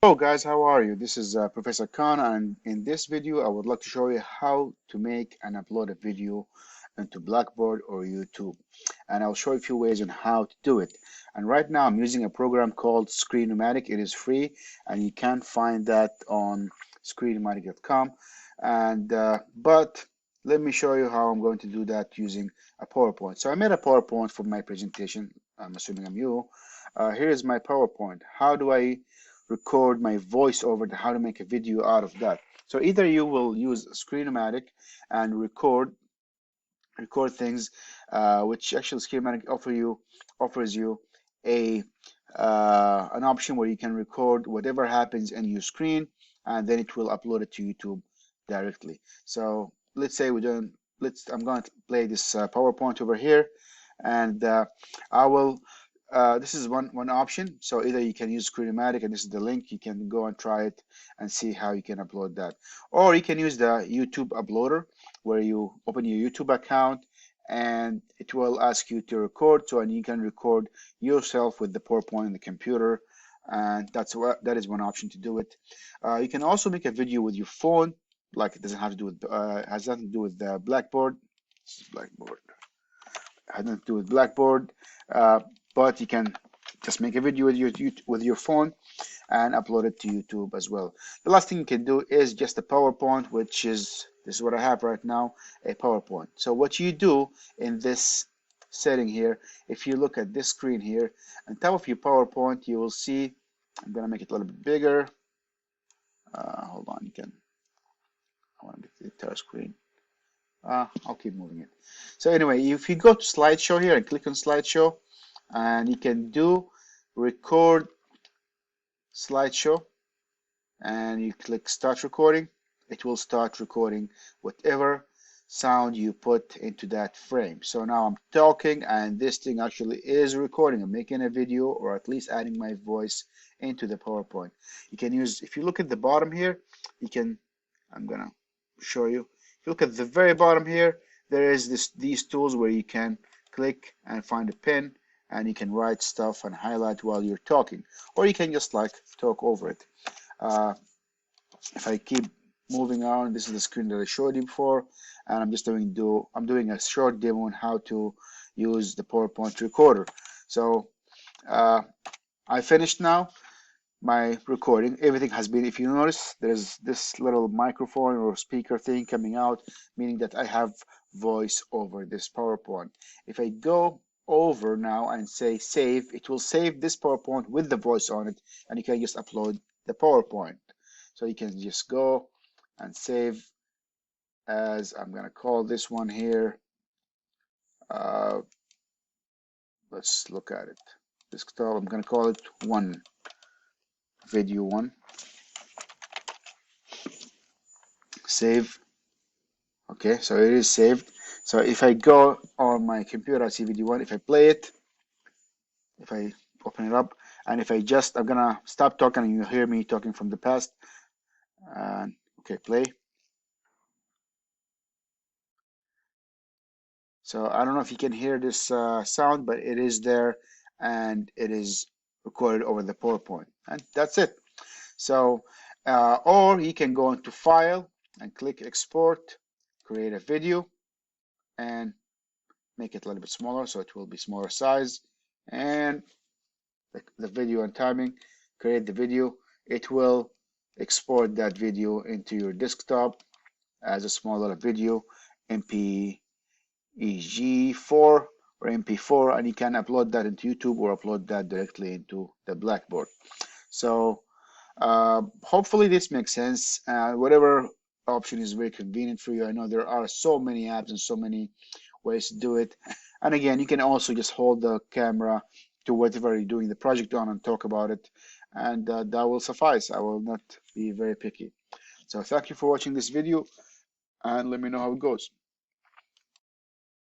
Hello guys, how are you? This is Professor Khan, and in this video I would like to show you how to make and upload a video into Blackboard or YouTube. And I'll show you a few ways on how to do it. And right now I'm using a program called Screen-O-Matic. It is free and you can find that on screen-o-matic.com. But let me show you how I'm going to do that using a PowerPoint. So I made a PowerPoint for my presentation. I'm assuming I'm you. Here is my PowerPoint. How do I record my voice over how to make a video out of that? So either you will use Screen-O-Matic and record things, which actually Screen-O-Matic offers you a an option where you can record whatever happens in your screen, and then it will upload it to YouTube directly. So let's say I'm going to play this PowerPoint over here, and I will this is one option. So either you can use Screen-O-Matic, and this is the link. You can go and try it and see how you can upload that. Or you can use the YouTube uploader, where you open your YouTube account and it will ask you to record. So and you can record yourself with the PowerPoint on the computer, and that is one option to do it. You can also make a video with your phone. Like, it doesn't have to do with has nothing to do with Blackboard. This is Blackboard. Has nothing to do with Blackboard. But you can just make a video with your phone and upload it to YouTube as well. The last thing you can do is just a PowerPoint, which is this is what I have right now, a PowerPoint. So what you do in this setting here, if you look at this screen here, on top of your PowerPoint, you will see, I'm gonna make it a little bit bigger. Hold on, I want to make the entire screen. I'll keep moving it. So anyway, if you go to Slideshow here and click on Slideshow, and you can do record slideshow, and you click start recording, it will start recording whatever sound you put into that frame. So now I'm talking and this thing actually is recording. I'm making a video, or at least adding my voice into the PowerPoint. You can use, if you look at the bottom here, I'm gonna show you. If you look at the very bottom here, there is these tools where you can click and find a pen, and you can write stuff and highlight while you're talking, or you can just like talk over it. If I keep moving on, this is the screen that I showed you before, and I'm doing a short demo on how to use the PowerPoint recorder. So I finished now my recording. Everything has been, if you notice, there's this little microphone or speaker thing coming out, meaning that I have voice over this PowerPoint. If I go over now and say save, it will save this PowerPoint with the voice on it, and you can just upload the PowerPoint. So you can just go and save as, I'm gonna call this one here, let's look at it, desktop. I'm gonna call it video 1. Save. Okay, so it is saved. So if I go on my computer, I see video 1. If I play it, if I open it up, and if I just, I'm gonna stop talking and you hear me talking from the past. And okay, play. So I don't know if you can hear this sound, but it is there, and it is recorded over the PowerPoint, and that's it. So or you can go into File and click Export, create a video, and make it a little bit smaller, so it will be smaller size, and the video and timing, create the video. It will export that video into your desktop as a smaller video, MPEG 4 or MP4, and you can upload that into YouTube or upload that directly into the Blackboard. So hopefully this makes sense. Whatever option is very convenient for you. I know there are so many apps and so many ways to do it. And again, you can also just hold the camera to whatever you're doing the project on and talk about it, and that will suffice. I will not be very picky. So thank you for watching this video, and let me know how it goes.